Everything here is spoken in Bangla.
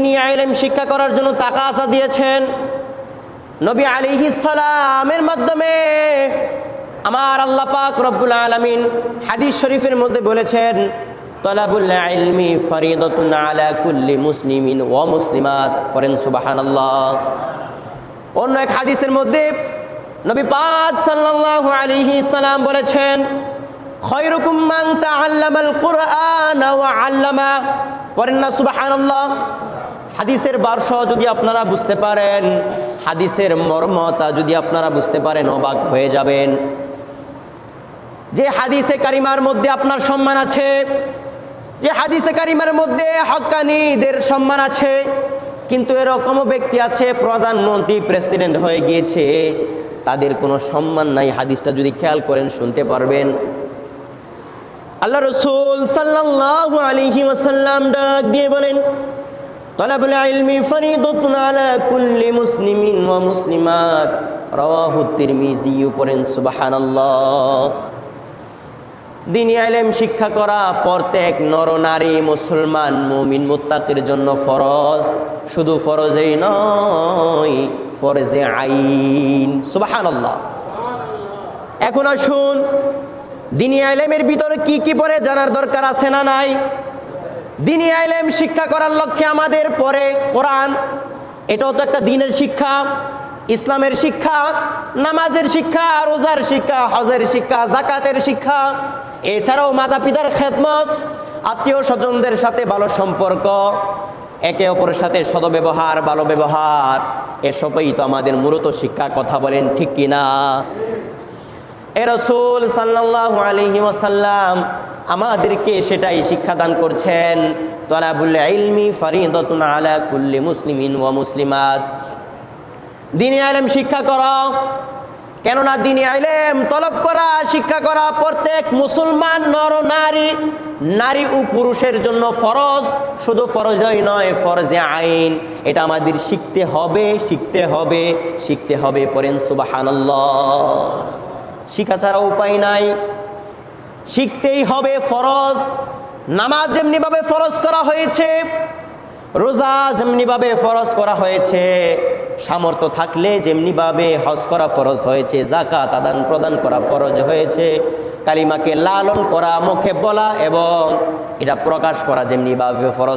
ইলম শিক্ষা করার জন্য তাকাজা দিয়েছেন। নবী আলাইহিস সালামের মাধ্যমে আমার আল্লাহ পাক রব্বুল আলামিন হাদিস শরীফের মধ্যে বলেছেন, তলাবুল ইলমি ফরিদাতুন আলা কুল্লি মুসলিমিন ওয়া মুসলিমাত। পড়েন সুবহানাল্লাহ। অন্য এক হাদিসের মধ্যে নবী পাক সাল্লাল্লাহু আলাইহি সাল্লাম বলেছেন, খায়রুকুম মান তাআল্লামাল কুরআন ওয়া আল্লামা। পড়েন না সুবহানাল্লাহ। হাদিসের বার্ষ যদি আপনারা বুঝতে পারেন, হাদিসের মর্মতা যদি আপনারা বুঝতে পারেন, অবাক হয়ে যাবেন। যে হাদিসে কারিমার মধ্যে আপনার সম্মান আছে, যে হাদিসে কারিমার মধ্যে হক্কানীদের সম্মান আছে, কিন্তু এরকমও ব্যক্তি আছে প্রধানমন্ত্রী প্রেসিডেন্ট হয়ে গিয়েছে, তাদের কোনো সম্মান নাই। হাদিসটা যদি খেয়াল করেন শুনতে পারবেন। আল্লাহ রাসূল সাল্লাল্লাহু আলাইহি ওয়াসাল্লাম ডাক দিয়ে বলেন, তলাবুল ইলমি ফরিদাতুন আলা কুল্লি মুসলিমিন ওয়া মুসলিমাত। রাওয়াহু তিরমিজি। পড়েন সুবহানাল্লাহ। দ্বীনি ইলম শিক্ষা করা প্রত্যেক নরনারী মুসলমান মুমিন মুত্তাকির জন্য ফরজ। শুধু ফরজই নয়, ফরজে আইন। সুবহানাল্লাহ। এখন আসুন, দ্বীনি ইলমের ভিতরে কি কি পড়ে জানার দরকার আছে না নাই? দ্বীনি ইলম শিক্ষা করার লক্ষ্যে আমাদের পরে কোরআন, এটাও তো একটা দ্বীনের শিক্ষা, ইসলামের শিক্ষা, নামাজের শিক্ষা, রোজার শিক্ষা, হজের শিক্ষা, জাকাতের শিক্ষা, এছাড়াও মাতা পিতার খেদমত, আত্মীয় স্বজনদের সাথে ভালো সম্পর্ক, একে অপরের সাথে সদ্ব্যবহার, ভালো ব্যবহার, এসবই তো আমাদের মূলত শিক্ষা। কথা বলেন ঠিক কিনা? রাসূল সাল্লাল্লাহু আলাইহি ওয়াসাল্লাম আমাদেরকে সেটাই শিক্ষাদান করছেন। তলাবুল ইলমি ফরিদাতুন আলা কুল্লি মুসলিমিন ওয়া মুসলিমাত। দ্বীনি ইলম শিক্ষা করা, কেননা দ্বীনি ইলম তলব করা, শিক্ষা করা প্রত্যেক মুসলমান নর নারী, নারী ও পুরুষের জন্য ফরজ। শুধু ফরজই নয়, ফরজে আইন। এটা আমাদের শিখতে হবে, শিখতে হবে, শিখতে হবে। পড়েন সুবহানাল্লাহ। শিক্ষা ছাড়া উপায় নাই, শিখতেই হবে, ফরজ। নামাজ যেমনিভাবে ফরজ করা হয়েছে, রোজা যেমনিভাবে ফরজ করা হয়েছে, সামর্থ্য থাকলে যেমনিভাবে হজ করা ফরজ হয়েছে, যাকাত আদান প্রদান করা ফরজ হয়েছে, কালিমাকে লালন করা, মুখে বলা এবং এটা প্রকাশ করা যেমনিভাবে ফরজ।